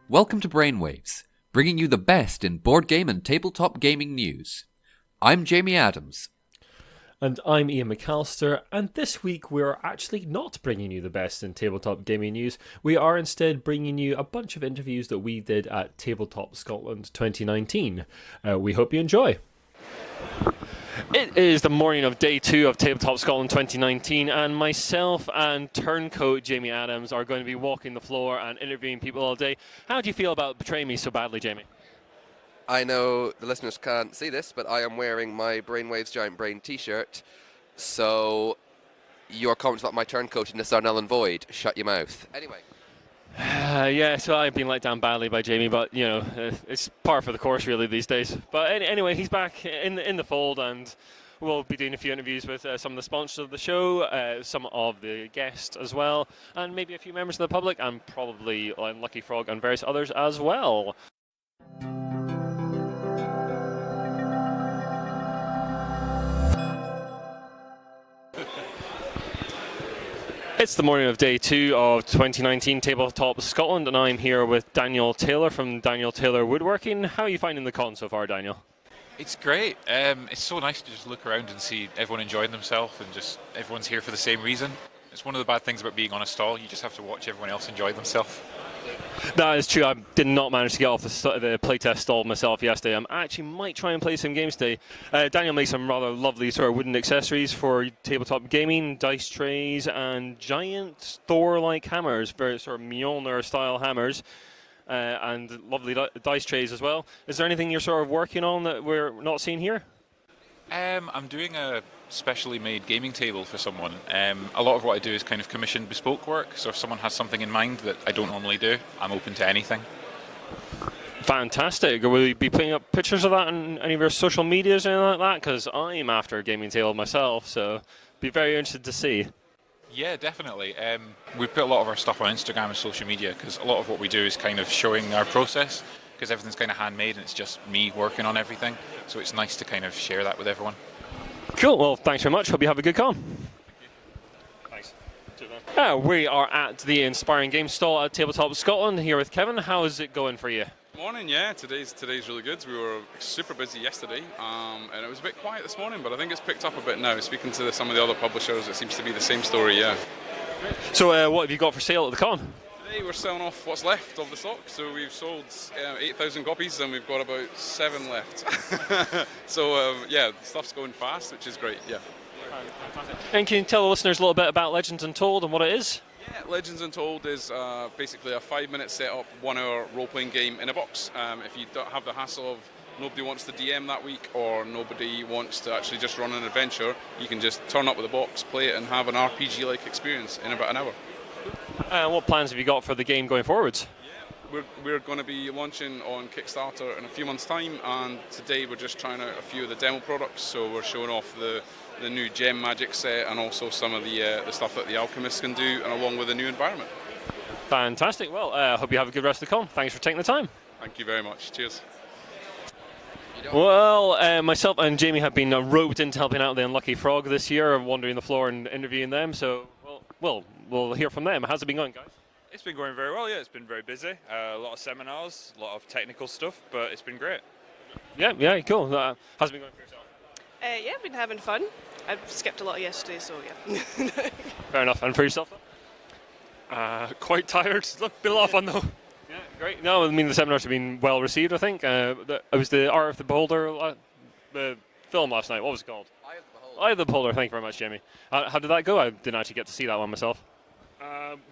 Welcome to Brainwaves, bringing you the best in board game and tabletop gaming news. I'm Jamie Adams. And I'm Iain McAllister, and this week we're actually not bringing you the best in tabletop gaming news. We are instead bringing you a bunch of interviews that we did at Tabletop Scotland 2019. We hope you enjoy. It is the morning of day 2 of Tabletop Scotland 2019, and myself and turncoat Jamie Adams are going to be walking the floor and interviewing people all day. How do you feel about betraying me so badly, Jamie? I know the listeners can't see this, but I am wearing my Brainwaves Giant Brain t-shirt, so your comments about my turncoatiness are null and void. Shut your mouth. Anyway. Yeah, so I've been let down badly by Jamie, but, you know, it's par for the course really these days. But anyway, he's back in the fold, and we'll be doing a few interviews with some of the sponsors of the show, some of the guests as well, and maybe a few members of the public, and probably Lucky Frog and various others as well. It's the morning of day 2 of 2019 Tabletop Scotland, and I'm here with Daniel Taylor from Daniel Taylor Woodworking. How are you finding the con so far, Daniel? It's great. It's so nice to just look around and see everyone enjoying themselves and just everyone's here for the same reason. It's one of the bad things about being on a stall. You just have to watch everyone else enjoy themselves. That is true. I did not manage to get off the playtest stall myself yesterday. I actually might try and play some games today. Daniel makes some rather lovely sort of wooden accessories for tabletop gaming, dice trays and giant Thor-like hammers, very sort of Mjolnir-style hammers, and lovely dice trays as well. Is there anything you're sort of working on that we're not seeing here? I'm doing a specially made gaming table for someone. A lot of what I do is kind of commissioned bespoke work, so if someone has something in mind that I don't normally do, I'm open to anything. Fantastic. Will you be putting up pictures of that on any of your social medias or anything like that? Because I'm after a gaming table myself, so be very interested to see. Yeah, definitely. We put a lot of our stuff on Instagram and social media because a lot of what we do is kind of showing our process, because everything's kind of handmade and it's just me working on everything, so it's nice to kind of share that with everyone. Cool, well thanks very much, hope you have a good con. Thanks. We are at the Inspiring Games stall at Tabletop Scotland here with Kevin. How is it going for you? Morning, yeah, today's really good. We were super busy yesterday, and it was a bit quiet this morning, but I think it's picked up a bit now. Speaking to some of the other publishers, it seems to be the same story, yeah. So what have you got for sale at the con? Today we're selling off what's left of the stock, so we've sold 8,000 copies and we've got about 7 left. So yeah, stuff's going fast, which is great, yeah. And can you tell the listeners a little bit about Legends Untold and what it is? Yeah, Legends Untold is basically a 5-minute setup, 1-hour role-playing game in a box. If you don't have the hassle of nobody wants to DM that week or nobody wants to actually just run an adventure, you can just turn up with a box, play it and have an RPG-like experience in about an hour. What plans have you got for the game going forwards? Yeah, we're going to be launching on Kickstarter in a few months' time, and today we're just trying out a few of the demo products. So we're showing off the new Gem Magic set and also some of the stuff that the Alchemists can do, and along with a new environment. Fantastic. Well, I hope you have a good rest of the con. Thanks for taking the time. Thank you very much. Cheers. Well, myself and Jamie have been roped into helping out the Unlucky Frog this year, wandering the floor and interviewing them. So, we'll hear from them. How's it been going, guys? It's been going very well, yeah. It's been very busy. A lot of seminars, a lot of technical stuff, but it's been great. Yeah, cool. How's it been going for yourself? Yeah, I've been having fun. I've skipped a lot yesterday, so yeah. Fair enough. And for yourself? Quite tired. Look, been a lot of fun though. Yeah, great. No, I mean the seminars have been well received, I think. It was the Art of the Beholder the film last night. What was it called? Eye of the Beholder. Thank you very much, Jamie. How did that go? I didn't actually get to see that one myself.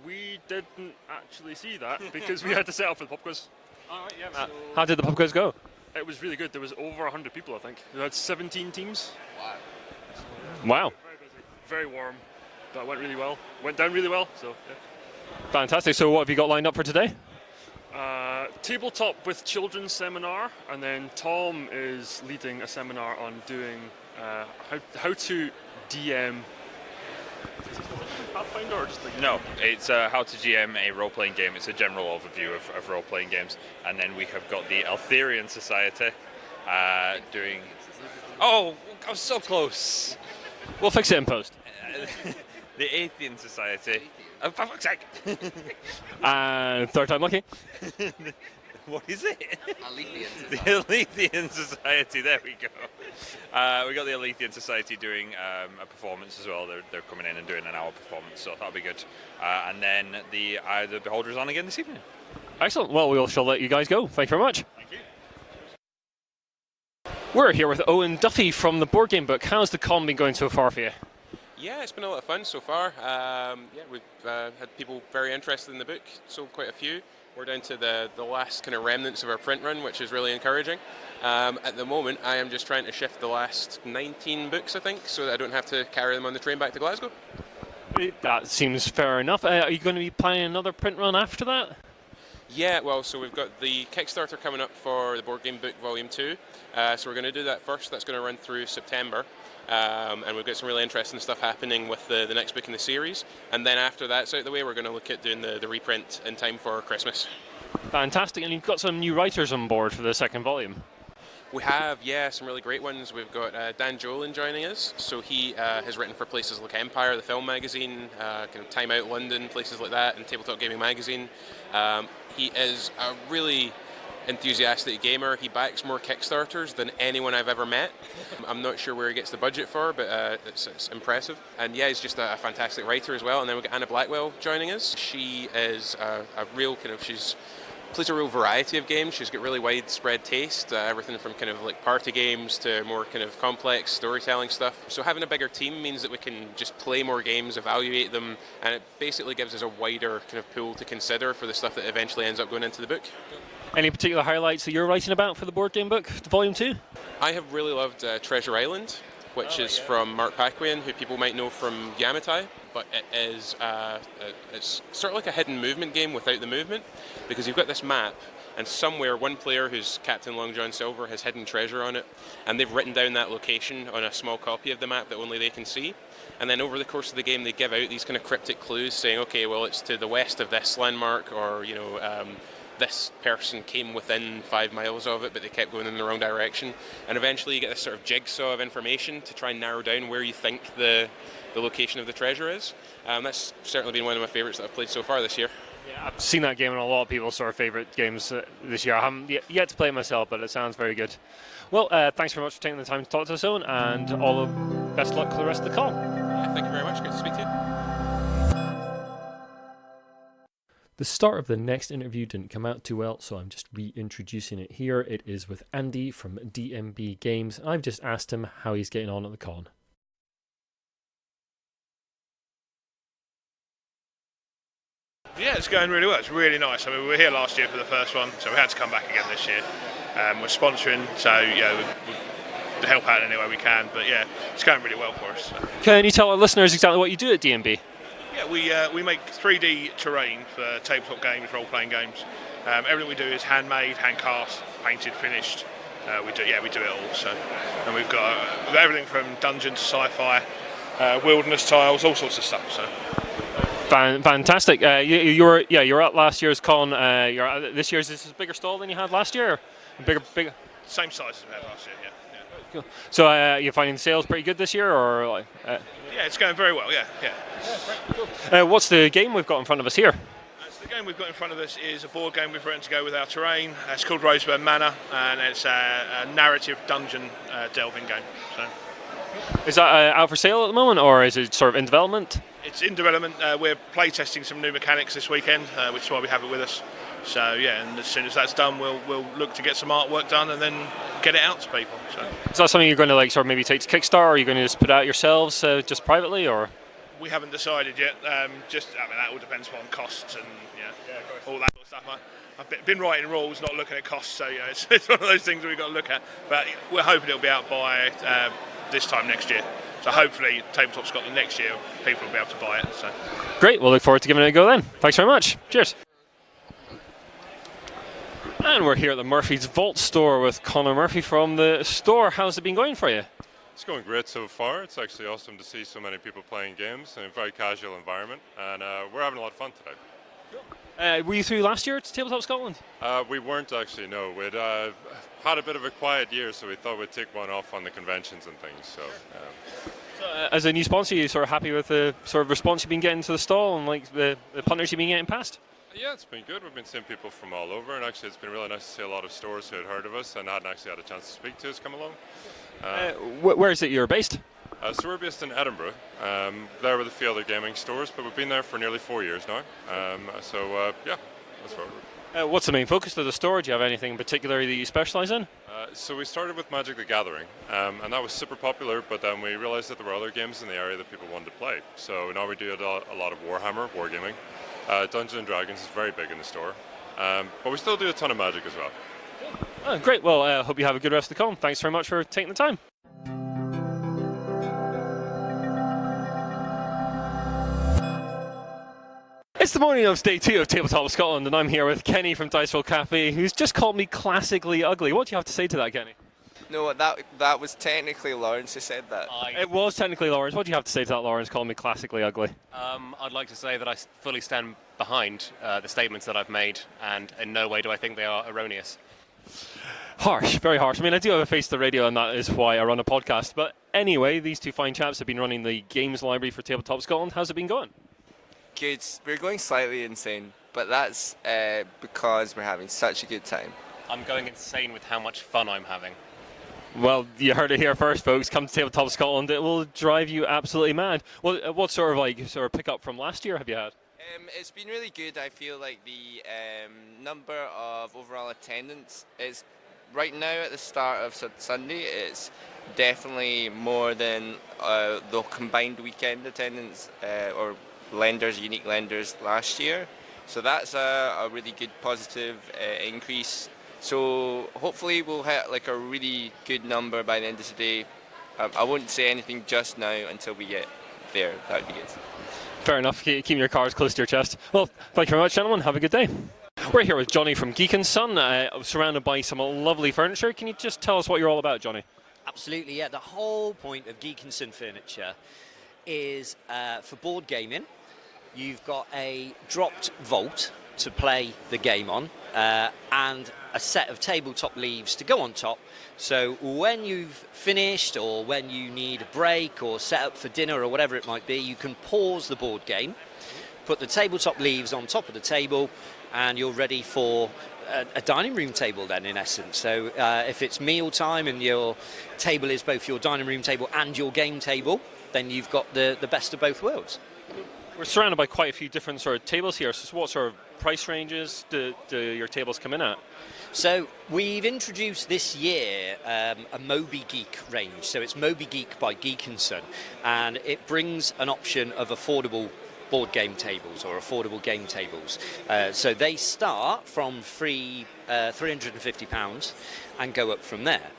We didn't actually see that because we had to set up for the pub quiz. All right, yeah. How did the pub quiz go? It was really good. There was over 100 people, I think. We had 17 teams. Wow. Very busy, very warm. That went really well. Went down really well. So yeah. Fantastic. So what have you got lined up for today? Tabletop with children's seminar, and then Tom is leading a seminar on doing how to DM. Pathfinder or just like No, it's how to GM a role-playing game. It's a general overview of role-playing games. And then we have got the Altherian Society doing... Oh, I was so close. We'll fix it in post. The Athean Society. Oh, for fuck's sake! And third time lucky. What is it? Alethian The Alethian Society. There we go. We got the Alethian Society doing a performance as well. They're coming in and doing an hour performance, so that'll be good. And then the Beholder's on again this evening. Excellent. Well, we shall let you guys go. Thank you very much. Thank you. We're here with Owen Duffy from the Boardgame Book. How's the con been going so far for you? Yeah, it's been a lot of fun so far. We've had people very interested in the book, sold quite a few. We're down to the last kind of remnants of our print run, which is really encouraging. At the moment, I am just trying to shift the last 19 books, I think, so that I don't have to carry them on the train back to Glasgow. That seems fair enough. Are you going to be planning another print run after that? Yeah, well, so we've got the Kickstarter coming up for the Boardgame Book Volume 2. So we're going to do that first. That's going to run through September. And we've got some really interesting stuff happening with the next book in the series. And then after that's out the way, we're going to look at doing the reprint in time for Christmas. Fantastic. And you've got some new writers on board for the second volume. We have, yeah, some really great ones. We've got Dan Jolin joining us. So he has written for places like Empire, the film magazine, kind of Time Out London, places like that, and Tabletop Gaming magazine. He is a really enthusiastic gamer. He backs more Kickstarters than anyone I've ever met. I'm not sure where he gets the budget for, but it's impressive. And yeah, he's just a fantastic writer as well. And then we've got Anna Blackwell joining us. She is a real kind of, she's plays a real variety of games. She's got really widespread taste, everything from kind of like party games to more kind of complex storytelling stuff. So having a bigger team means that we can just play more games, evaluate them, and it basically gives us a wider kind of pool to consider for the stuff that eventually ends up going into the book. Any particular highlights that you're writing about for the Boardgame Book, Volume 2? I have really loved Treasure Island, which is from Mark Paquin, who people might know from Yamatai, but it is it's sort of like a hidden movement game without the movement, because you've got this map, and somewhere one player, who's Captain Long John Silver, has hidden treasure on it, and they've written down that location on a small copy of the map that only they can see. And then over the course of the game, they give out these kind of cryptic clues saying, okay, well, it's to the west of this landmark, or, you know, this person came within 5 miles of it, but they kept going in the wrong direction. And eventually you get this sort of jigsaw of information to try and narrow down where you think the location of the treasure is. That's certainly been one of my favourites that I've played so far this year. Yeah, I've seen that game in a lot of people's sort of favourite games this year. I haven't yet to play it myself, but it sounds very good. Well, thanks very much for taking the time to talk to us, Owen, and all the best luck for the rest of the call. Yeah, thank you very much. Good to speak to you. The start of the next interview didn't come out too well, so I'm just reintroducing it here. It is with Andy from DMB Games. I've just asked him how he's getting on at the con. Yeah, it's going really well. It's really nice. I mean, we were here last year for the first one, so we had to come back again this year. We're sponsoring, so yeah, we help out in any way we can. But yeah, it's going really well for us. So. Can you tell our listeners exactly what you do at DMB? Yeah, we make 3D terrain for tabletop games, role-playing games. Everything we do is handmade, hand-cast, painted, finished. We do it all. So, and we've got everything from dungeon to sci-fi, wilderness tiles, all sorts of stuff. So. Fantastic. You were at last year's con. You're at this year's. Is this a bigger stall than you had last year? Bigger. Same size as we had last year. Yeah. Cool. So you're finding sales pretty good this year, or? Like, yeah, it's going very well. Yeah. Cool. What's the game we've got in front of us here? The game we've got in front of us is a board game we've written to go with our terrain. It's called Rosebud Manor, and it's a narrative dungeon delving game. So. Is that out for sale at the moment, or is it sort of in development? It's in development. We're playtesting some new mechanics this weekend, which is why we have it with us. So yeah, and as soon as that's done, we'll look to get some artwork done and then get it out to people. So. Is that something you're going to like sort of maybe take to Kickstarter, or are you going to just put it out yourselves just privately, or? We haven't decided yet. That all depends on costs and all that sort of stuff. I've been writing rules, not looking at costs, so it's one of those things we've got to look at. But we're hoping it'll be out by this time next year. So hopefully, Tabletop Scotland next year, people will be able to buy it. So. Great, we'll look forward to giving it a go then. Thanks very much. Cheers. And we're here at the Murphy's Vault store with Conor Murphy from the store. How's it been going for you? It's going great so far. It's actually awesome to see so many people playing games in a very casual environment, and we're having a lot of fun today. Were you through last year to Tabletop Scotland? We weren't actually, no. We'd had a bit of a quiet year, so we thought we'd take one off on the conventions and things. So As a new sponsor, are you sort of happy with the sort of response you've been getting to the stall and like the punters you've been getting past? Yeah, it's been good. We've been seeing people from all over, and actually it's been really nice to see a lot of stores who had heard of us and hadn't actually had a chance to speak to us come along. Where is it you're based? So we're based in Edinburgh, there with a few other gaming stores, but we've been there for nearly 4 years now. Yeah, that's where we're. What's the main focus of the store? Do you have anything in particular that you specialise in? So we started with Magic the Gathering, and that was super popular, but then we realised that there were other games in the area that people wanted to play. So now we do a lot of Warhammer, wargaming. Dungeons and Dragons is very big in the store, but we still do a ton of Magic as well. Oh, great. Well, I hope you have a good rest of the con. Thanks very much for taking the time. It's the morning of day 2 of Tabletop Scotland, and I'm here with Kenny from Diceville Cafe, who's just called me classically ugly. What do you have to say to that, Kenny? No, that was technically Lawrence who said that. It was technically Lawrence. What do you have to say to that, Lawrence, calling me classically ugly? I'd like to say that I fully stand behind the statements that I've made, and in no way do I think they are erroneous. Harsh, very harsh. I mean, I do have a face to the radio, and that is why I run a podcast. But anyway, these two fine chaps have been running the games library for Tabletop Scotland. How's it been going? Good. We're going slightly insane, but that's because we're having such a good time. I'm going insane with how much fun I'm having. Well, you heard it here first, folks. Come to Tabletop Scotland. It will drive you absolutely mad. Well, what sort of pickup from last year have you had? It's been really good. I feel like the number of overall attendance is right now at the start of Sunday. It's definitely more than the combined weekend attendance or unique lenders last year. So that's a really good positive increase. So hopefully we'll hit like a really good number by the end of today. I won't say anything just now until we get there. That would be good. Fair enough. Keeping your cards close to your chest. Well, thank you very much, gentlemen. Have a good day. We're here with Johnny from Geeknson, surrounded by some lovely furniture. Can you just tell us what you're all about, Johnny? Absolutely, yeah. The whole point of Geeknson furniture is for board gaming. You've got a dropped vault to play the game on, and a set of tabletop leaves to go on top. So when you've finished, or when you need a break, or set up for dinner, or whatever it might be, you can pause the board game, put the tabletop leaves on top of the table, and you're ready for a dining room table then, in essence. So if it's meal time and your table is both your dining room table and your game table, then you've got the best of both worlds. We're surrounded by quite a few different sort of tables here. So what sort of price ranges do your tables come in at? So we've introduced this year a Moby Geek range. So it's Moby Geek by Geeknson, and it brings an option of affordable board game tables or affordable game tables. So they start from £350 and go up from there.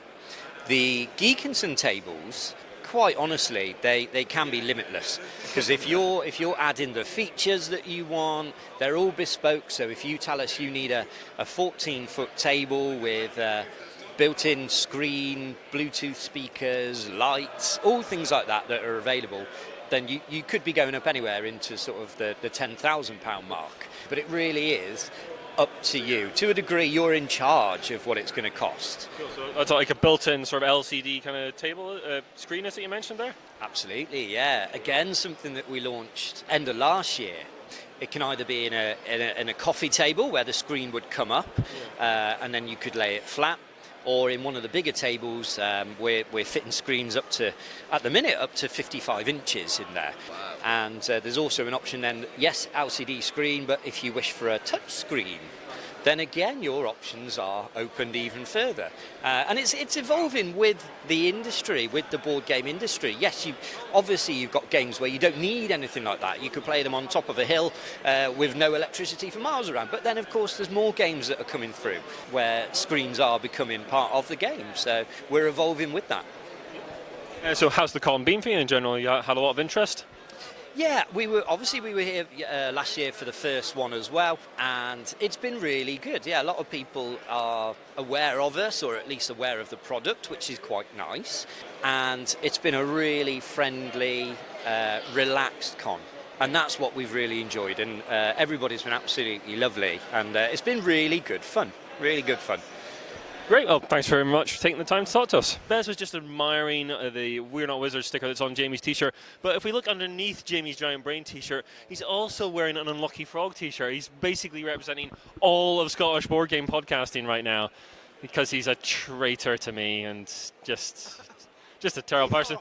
The Geeknson tables, quite honestly, they can be limitless, because if you're adding the features that you want, they're all bespoke. So if you tell us you need a 14-foot table with built-in screen, Bluetooth speakers, lights, all things like that are available, then you could be going up anywhere into sort of the £10,000 mark. But it really is up to you. To a degree, you're in charge of what it's going to cost. Cool. So that's like a built-in sort of LCD kind of table screen, is it you mentioned there? Absolutely, yeah. Again, something that we launched end of last year. It can either be in a coffee table where the screen would come up, and then you could lay it flat, or in one of the bigger tables, we're fitting screens up to 55 inches in there. Wow. And there's also an option then, yes, LCD screen, but if you wish for a touch screen, then again your options are opened even further. And it's evolving with the industry, with the board game industry. Yes, you've got games where you don't need anything like that. You could play them on top of a hill with no electricity for miles around. But then, of course, there's more games that are coming through where screens are becoming part of the game. So we're evolving with that. So how's the con been for you in general? You had a lot of interest? Yeah, we were here last year for the first one as well, and it's been really good. Yeah, a lot of people are aware of us, or at least aware of the product, which is quite nice. And it's been a really friendly, relaxed con, and that's what we've really enjoyed. And everybody's been absolutely lovely, and it's been really good fun. Really good fun. Great, well, thanks very much for taking the time to talk to us. Bez was just admiring the We're Not Wizards sticker that's on Jamie's t-shirt, but if we look underneath Jamie's Giant Brain t-shirt, he's also wearing an Unlucky Frog t-shirt. He's basically representing all of Scottish board game podcasting right now, because he's a traitor to me and just a terrible person.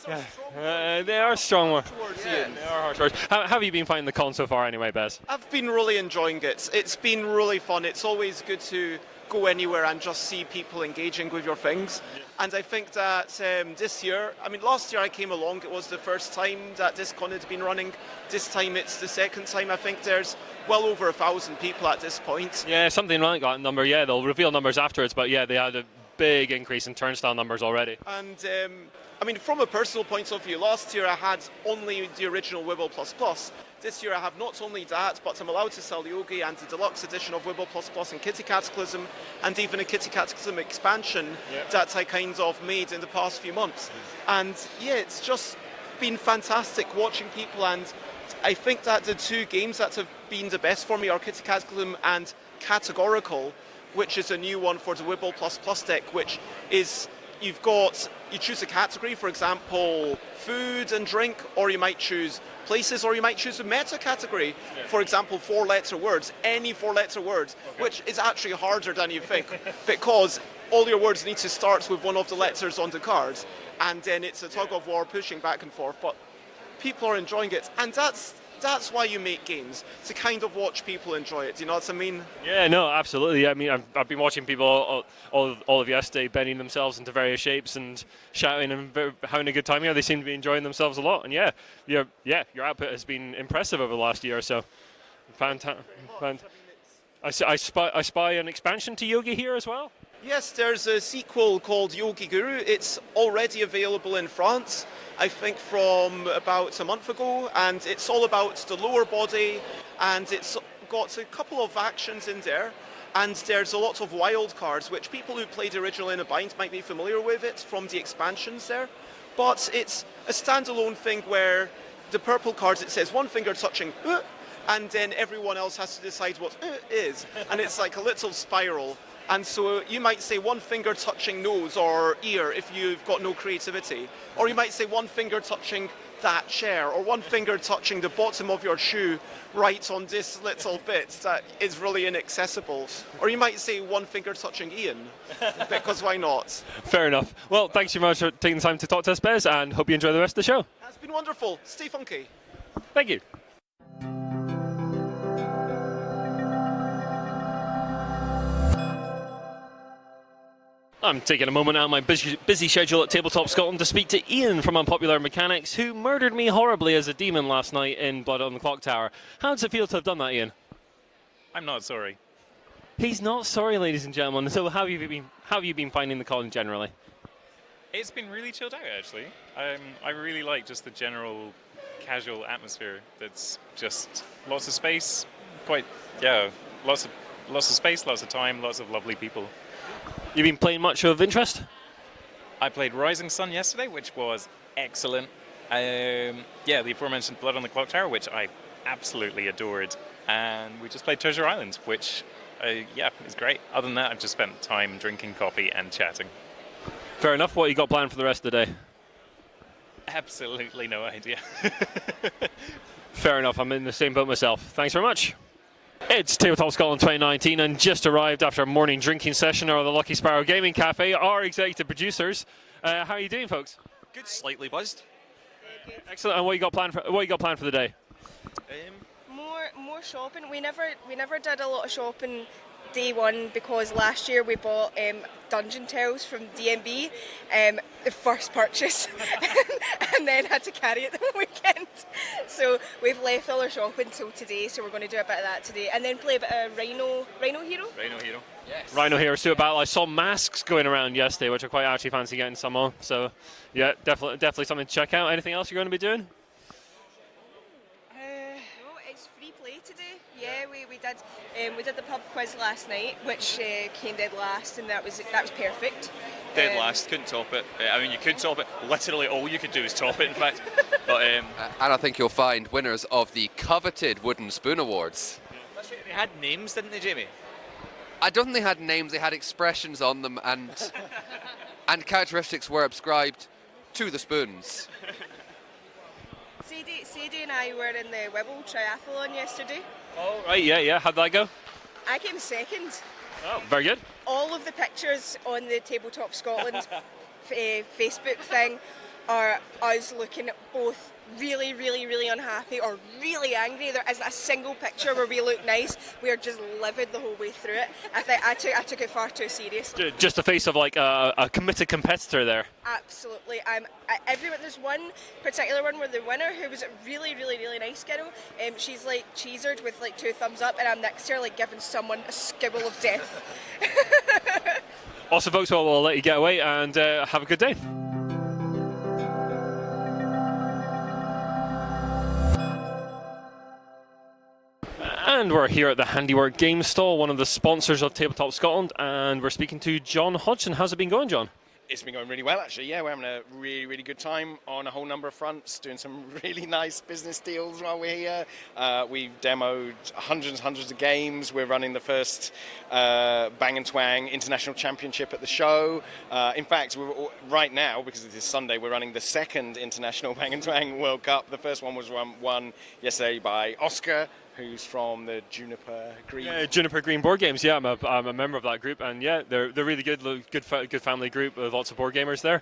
They are strong words. Yeah. They are harsh words. How have you been finding the con so far anyway, Bez? I've been really enjoying it. It's been really fun. It's always good to go anywhere and just see people engaging with your things. And I think that this year, I mean, last year I came along, it was the first time that DiscCon had been running. This time it's the second time. I think there's well over 1,000 people at this point. Yeah, something like that number. Yeah, they'll reveal numbers afterwards, but yeah, they had a big increase in turnstile numbers already. And I mean, from a personal point of view, last year I had only the original Wibble++. This year I have not only that, but I'm allowed to sell Yogi and the deluxe edition of Wibble++ and Kitty Cataclysm, and even a Kitty Cataclysm expansion that I kind of made in the past few months. And yeah, it's just been fantastic watching people, and I think that the two games that have been the best for me are Kitty Cataclysm and Categorical, which is a new one for the Wibble++ deck, which is you choose a category, for example, food and drink, or you might choose places, or you might choose a meta category, for example, 4-letter words, any 4-letter words, which is actually harder than you think, because all your words need to start with one of the letters on the card, and then it's a tug of war pushing back and forth, but people are enjoying it, and that's why you make games, to kind of watch people enjoy it, you know what I mean? Yeah, no, absolutely. I mean, I've been watching people all of yesterday bending themselves into various shapes and shouting and having a good time here. They seem to be enjoying themselves a lot, and your output has been impressive over the last year or so. Fantastic. I spy an expansion to Yogi here as well. Yes, there's a sequel called Yogi Guru. It's already available in France, I think from about a month ago, and it's all about the lower body, and it's got a couple of actions in there, and there's a lot of wild cards, which people who played the original in a bind might be familiar with it from the expansions there, but it's a standalone thing where the purple cards, it says one finger touching, and then everyone else has to decide what is, and it's like a little spiral. And so you might say one finger touching nose or ear if you've got no creativity. Or you might say one finger touching that chair, or one finger touching the bottom of your shoe right on this little bit that is really inaccessible. Or you might say one finger touching Iain, because why not? Fair enough. Well, thanks very much for taking the time to talk to us, Bez, and hope you enjoy the rest of the show. It's been wonderful. Stay funky. Thank you. I'm taking a moment out of my busy schedule at Tabletop Scotland to speak to Iain from Unpopular Mechanics, who murdered me horribly as a demon last night in Blood on the Clock Tower. How does it feel to have done that, Iain? I'm not sorry. He's not sorry, ladies and gentlemen. So how have you been finding the con generally? It's been really chilled out, actually. I really like just the general casual atmosphere. That's just lots of space, lots of space, lots of time, lots of lovely people. You've been playing much of interest? I played Rising Sun yesterday, which was excellent. The aforementioned Blood on the Clock Tower, which I absolutely adored. And we just played Treasure Island, which, is great. Other than that, I've just spent time drinking coffee and chatting. Fair enough. What you got planned for the rest of the day? Absolutely no idea. Fair enough. I'm in the same boat myself. Thanks very much. It's Tabletop Scotland 2019, and just arrived after a morning drinking session at the Lucky Sparrow Gaming Cafe, our executive producers. How are you doing, folks? Good, slightly buzzed. Excellent. And what you got planned for the day? More shopping. We never did a lot of shopping day one because last year we bought dungeon tiles from DMB, the first purchase, and then had to carry it the weekend. So we've left all our shopping till today, so we're going to do a bit of that today, and then play a bit of Rhino Hero. Rhino Hero. Yes. Rhino Hero Suit Battle. I saw masks going around yesterday, which I quite actually fancy getting some on. So, yeah, definitely something to check out. Anything else you're going to be doing? No, it's free play today. Yeah, we did the pub quiz last night, which came dead last, and that was perfect. Dead last, couldn't top it. I mean, you could top it. Literally all you could do is top it, in fact. But and I think you'll find winners of the coveted Wooden Spoon Awards. That's right, they had names, didn't they, Jamie? I don't think they had names, they had expressions on them, and characteristics were ascribed to the spoons. Sadie and I were in the Wibble triathlon yesterday. Oh, right, yeah. How'd that go? I came second. Oh, very good. All of the pictures on the Tabletop Scotland Facebook thing are us looking both really, really, really unhappy or really angry. There isn't a single picture where we look nice. We are just livid the whole way through it. I took it far too seriously. Just the face of like a committed competitor there. Absolutely. Everyone. There's one particular one where the winner, who was a really, really, really nice girl, she's like cheesered with like 2 thumbs up, and I'm next to her like giving someone a skibble of death. Awesome, folks. Well, we'll let you get away and have a good day. And we're here at the Handiwork Games stall, one of the sponsors of Tabletop Scotland, and we're speaking to John Hodgson. How's it been going, John? It's been going really well, actually. Yeah, we're having a really, really good time on a whole number of fronts, doing some really nice business deals while we're here. We've demoed hundreds of games. We're running the first Bang & Twang International Championship at the show. In fact, right now, because it is Sunday, we're running the second International Bang & Twang World Cup. The first one was won yesterday by Oscar, who's from the Juniper Green. Juniper Green Board Games. Yeah, I'm a member of that group, and yeah, they're really good family group with lots of board gamers there.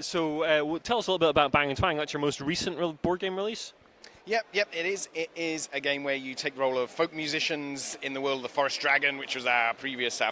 So tell us a little bit about Bang & Twang. That's your most recent board game release? Yep, it is. It is a game where you take the role of folk musicians in the world of the Forest Dragon, which was our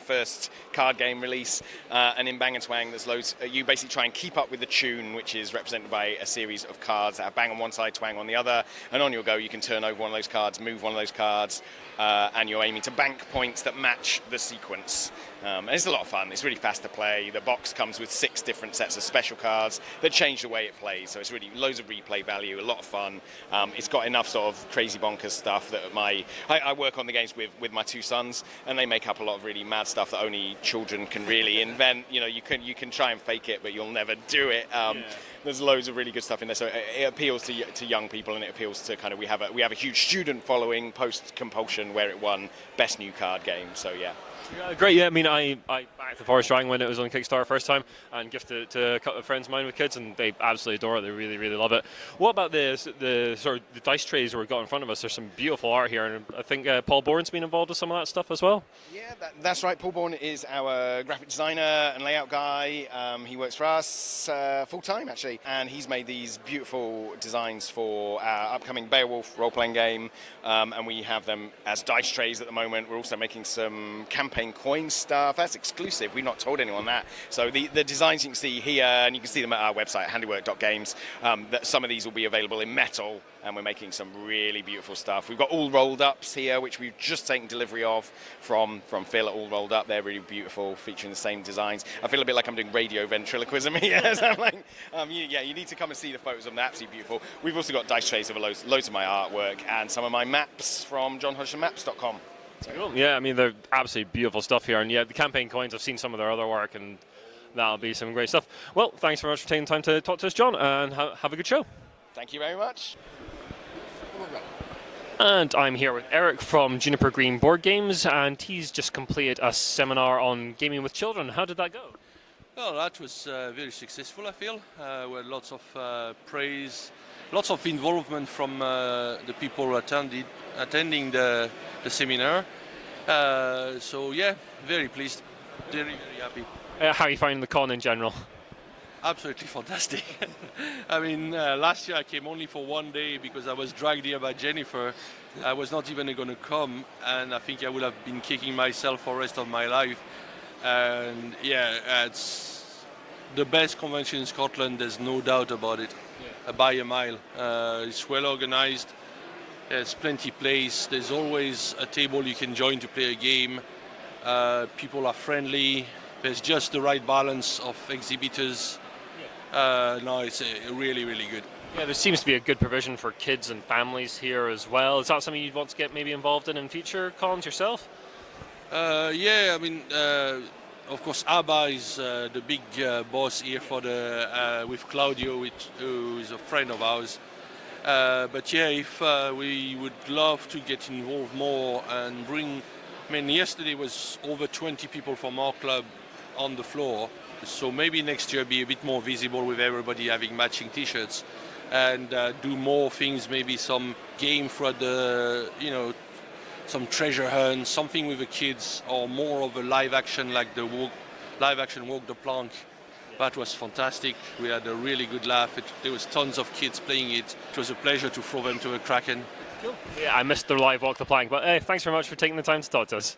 first card game release. And in Bang & Twang, there's loads. You basically try and keep up with the tune, which is represented by a series of cards that have bang on one side, twang on the other. And on your go, you can turn over one of those cards, move one of those cards, and you're aiming to bank points that match the sequence. And it's a lot of fun. It's really fast to play. The box comes with 6 different sets of special cards that change the way it plays. So it's really loads of replay value, a lot of fun. It's got enough sort of crazy bonkers stuff that I work on the games with my 2 sons, and they make up a lot of really mad stuff that only children can really invent. You know, you can try and fake it, but you'll never do it. There's loads of really good stuff in there, so it appeals to young people, and it appeals to kind of we have a huge student following post Compulsion, where it won Best New Card Game. So yeah. Great, yeah. I mean, I backed the Forest Dragon when it was on Kickstarter first time, and gifted it to a couple of friends of mine with kids, and they absolutely adore it. They really, really love it. What about the sort of the dice trays we've got in front of us? There's some beautiful art here, and I think Paul Bourne's been involved with some of that stuff as well. Yeah, that's right. Paul Bourne is our graphic designer and layout guy. He works for us full time, actually, and he's made these beautiful designs for our upcoming Beowulf role-playing game, and we have them as dice trays at the moment. We're also making some campaign coin stuff. That's exclusive. We've not told anyone that. So the designs you can see here, and you can see them at our website, handiwork.games. That some of these will be available in metal, and we're making some really beautiful stuff. We've got all rolled ups here, which we've just taken delivery of from Phil at All Rolled Up. They're really beautiful, featuring the same designs. I feel a bit like I'm doing radio ventriloquism here. So I'm like, you need to come and see the photos of them. They're absolutely beautiful. We've also got dice trays of loads of my artwork and some of my maps from johnhodgsonmaps.com. Cool. Yeah, I mean, they're absolutely beautiful stuff here, and yeah, the campaign coins, I've seen some of their other work, and that'll be some great stuff. Well, thanks very much for taking the time to talk to us, John, and have a good show. Thank you very much. And I'm here with Eric from Juniper Green Board Games, and he's just completed a seminar on gaming with children. How did that go? Well, that was very successful, I feel. With lots of praise, lots of involvement from the people attending the seminar. So yeah, very pleased, very happy. How are you finding the con in general? Absolutely fantastic. I mean, last year I came only for one day because I was dragged here by Jennifer. I was not even going to come, and I think I would have been kicking myself for the rest of my life. And yeah, it's the best convention in Scotland, there's no doubt about it, by a mile. It's well organized, there's plenty of place, there's always a table you can join to play a game. People are friendly, there's just the right balance of exhibitors. No, it's really, really good. Yeah, there seems to be a good provision for kids and families here as well. Is that something you'd want to get maybe involved in future cons yourself? Yeah, I mean, of course, Abba is the big boss here for with Claudio, who is a friend of ours. But yeah, if we would love to get involved more and bring I mean, yesterday was over 20 people from our club on the floor, so maybe next year be a bit more visible with everybody having matching T-shirts, and do more things, maybe some game for the, some treasure hunt, something with the kids, or more of a live action like the live action Walk the Plank. That was fantastic. We had a really good laugh. There was tons of kids playing it. It was a pleasure to throw them to a Kraken. Cool. Yeah, I missed the live Walk the Plank, but thanks very much for taking the time to talk to us.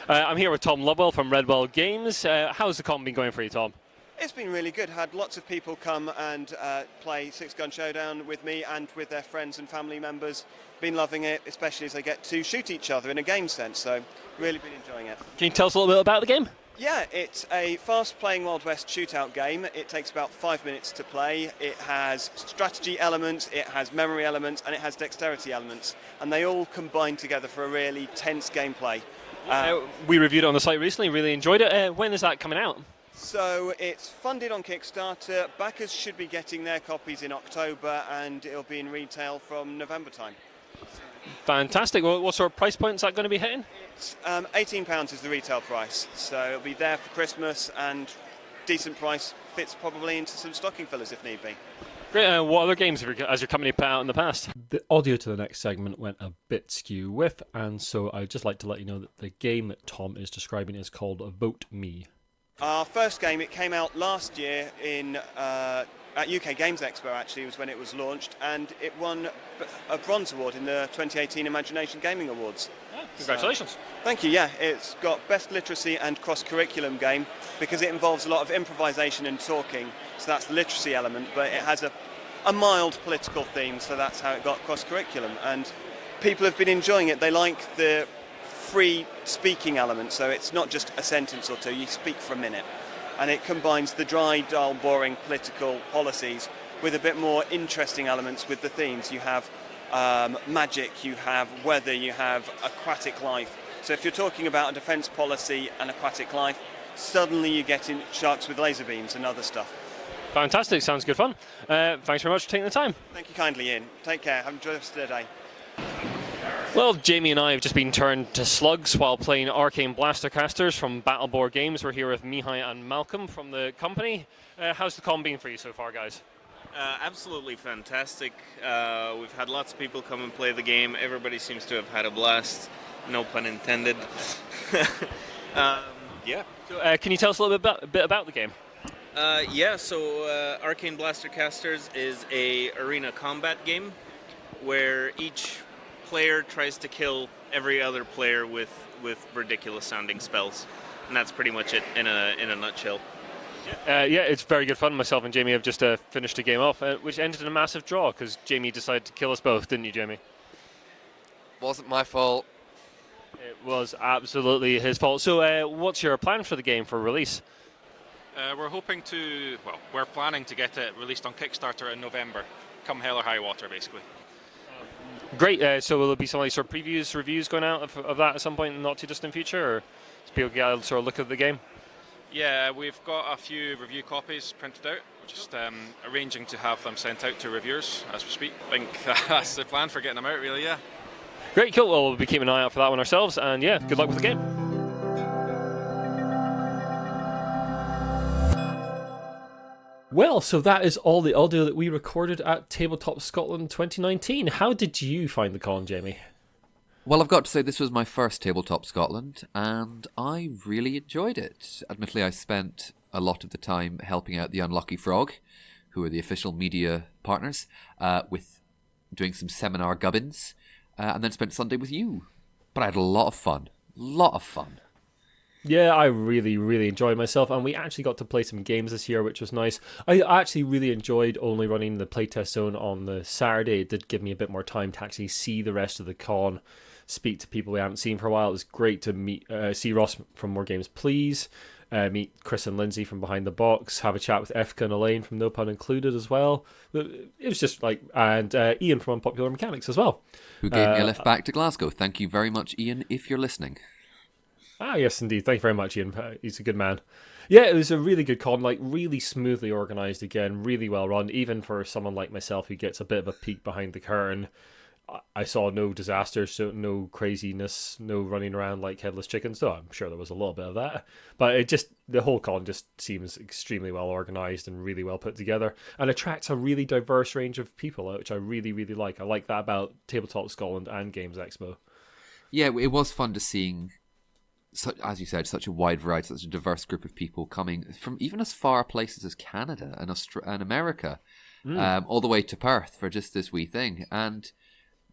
I'm here with Tom Lovell from Redwell Games. How's the con been going for you, Tom? It's been really good. Had lots of people come and play Six Gun Showdown with me and with their friends and family members. Been loving it, especially as they get to shoot each other in a game sense, so really been enjoying it. Can you tell us a little bit about the game? Yeah, it's a fast-playing Wild West shootout game. It takes about 5 minutes to play. It has strategy elements, it has memory elements, and it has dexterity elements, and they all combine together for a really tense gameplay. We reviewed it on the site recently, really enjoyed it. When is that coming out? So it's funded on Kickstarter. Backers should be getting their copies in October, and it'll be in retail from November time. Fantastic. Well, what sort of price point is that going to be hitting? It's £18 is the retail price, so it'll be there for Christmas, and decent price, fits probably into some stocking fillers if need be. Great. What other games has your company put out in the past? The audio to the next segment went a bit skew with, and so I'd just like to let you know that the game that Tom is describing is called Vote Me. Our first game, it came out last year at UK Games Expo, actually, was when it was launched, and it won a bronze award in the 2018 Imagination Gaming Awards. Oh, congratulations. So, thank you, yeah. It's got Best Literacy and Cross-Curriculum Game because it involves a lot of improvisation and talking, so that's the literacy element, but it has a mild political theme, so that's how it got cross-curriculum, and people have been enjoying it. They like the free speaking element, so it's not just a sentence or two, you speak for a minute. And it combines the dry, dull, boring political policies with a bit more interesting elements with the themes. You have magic, you have weather, you have aquatic life. So if you're talking about a defence policy and aquatic life, suddenly you get in sharks with laser beams and other stuff. Fantastic, sounds good fun. Thanks very much for taking the time. Thank you kindly, Iain. Take care, have a enjoyable rest of the day. Well, Jamie and I have just been turned to slugs while playing Arcane Blaster Casters from Boardgame Games. We're here with Mihai and Malcolm from the company. How's the con been for you so far, guys? Absolutely fantastic. We've had lots of people come and play the game. Everybody seems to have had a blast. No pun intended. Yeah. So, can you tell us a little bit about the game? So Arcane Blaster Casters is a arena combat game where each player tries to kill every other player with ridiculous sounding spells, and that's pretty much it in a nutshell. Yeah, it's very good fun. Myself and Jamie have just finished a game off, which ended in a massive draw because Jamie decided to kill us both, didn't you, Jamie? Wasn't my fault. It was absolutely his fault. So what's your plan for the game for release? We're planning to get it released on Kickstarter in November, come hell or high water, basically. Great. So will there be some sort of previews, reviews going out of that at some point in the not too distant future, or so people get a sort of look at the game? Yeah, we've got a few review copies printed out. We're just arranging to have them sent out to reviewers as we speak. I think that's the plan for getting them out, really, yeah. Great, cool. Well, we'll be keeping an eye out for that one ourselves, and yeah, good luck with the game. Well, so that is all the audio that we recorded at Tabletop Scotland 2019. How did you find the con, Jamie? Well, I've got to say this was my first Tabletop Scotland, and I really enjoyed it. Admittedly, I spent a lot of the time helping out the Unlucky Frog, who are the official media partners, with doing some seminar gubbins, and then spent Sunday with you. But I had a lot of fun. Yeah, I really, really enjoyed myself, and we actually got to play some games this year, which was nice. I actually really enjoyed only running the playtest zone on the Saturday. It did give me a bit more time to actually see the rest of the con, speak to people we haven't seen for a while. It was great to see Ross from More Games Please, meet Chris and Lindsay from Behind the Box, have a chat with Efka and Elaine from No Pun Included as well. It was just and Iain from Unpopular Mechanics as well. Who gave me a lift back to Glasgow. Thank you very much, Iain, if you're listening. Ah, yes, indeed. Thank you very much, Iain. He's a good man. Yeah, it was a really good con, really smoothly organised again, really well run, even for someone like myself who gets a bit of a peek behind the curtain. I saw no disasters, so no craziness, no running around like headless chickens. Though I'm sure there was a little bit of that, but the whole con just seems extremely well organized and really well put together, and attracts a really diverse range of people, which I really, really like. I like that about Tabletop Scotland and Games Expo. Yeah, it was fun to seeing, as you said, such a wide variety, such a diverse group of people coming from even as far places as Canada and America, all the way to Perth for just this wee thing. And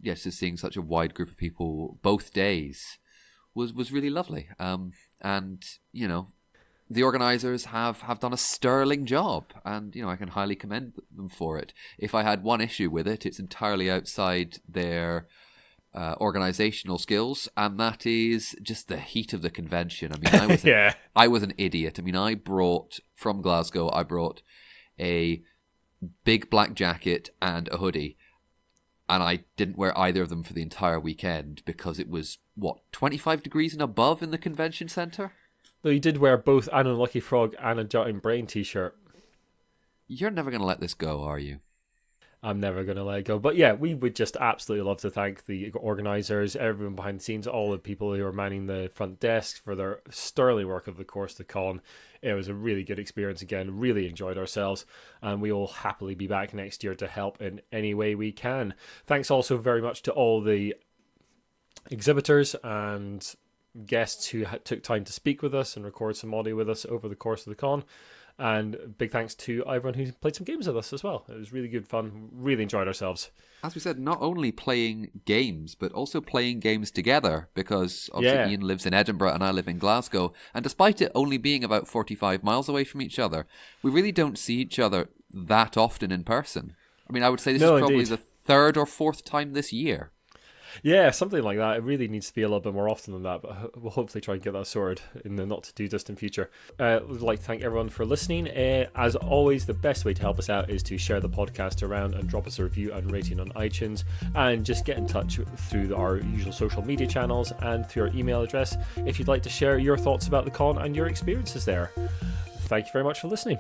yes, just seeing such a wide group of people both days was really lovely. And you know, the organisers have done a sterling job, and you know, I can highly commend them for it. If I had one issue with it, it's entirely outside their organizational skills, and that is just the heat of the convention. I mean, I was an idiot. I mean, I brought from Glasgow, a big black jacket and a hoodie, and I didn't wear either of them for the entire weekend because it was 25 degrees and above in the convention centre. Though you did wear both an Unlucky Frog and a Jutting Brain t-shirt. You're never going to let this go, are you? I'm never going to let it go. But yeah, we would just absolutely love to thank the organisers, everyone behind the scenes, all the people who are manning the front desks for their sterling work of the course to con. It was a really good experience again, really enjoyed ourselves, and we will happily be back next year to help in any way we can. Thanks also very much to all the exhibitors and guests who took time to speak with us and record some audio with us over the course of the con. And big thanks to everyone who played some games with us as well. It was really good fun. Really enjoyed ourselves. As we said, not only playing games, but also playing games together, because obviously Iain lives in Edinburgh and I live in Glasgow. And despite it only being about 45 miles away from each other, we really don't see each other that often in person. I mean, I would say this is probably the third or fourth time this year. Yeah, something like that. It really needs to be a little bit more often than that, but we'll hopefully try and get that sorted in the not-too-distant future. We'd like to thank everyone for listening. As always, the best way to help us out is to share the podcast around and drop us a review and rating on iTunes, and just get in touch through our usual social media channels and through our email address if you'd like to share your thoughts about the con and your experiences there. Thank you very much for listening.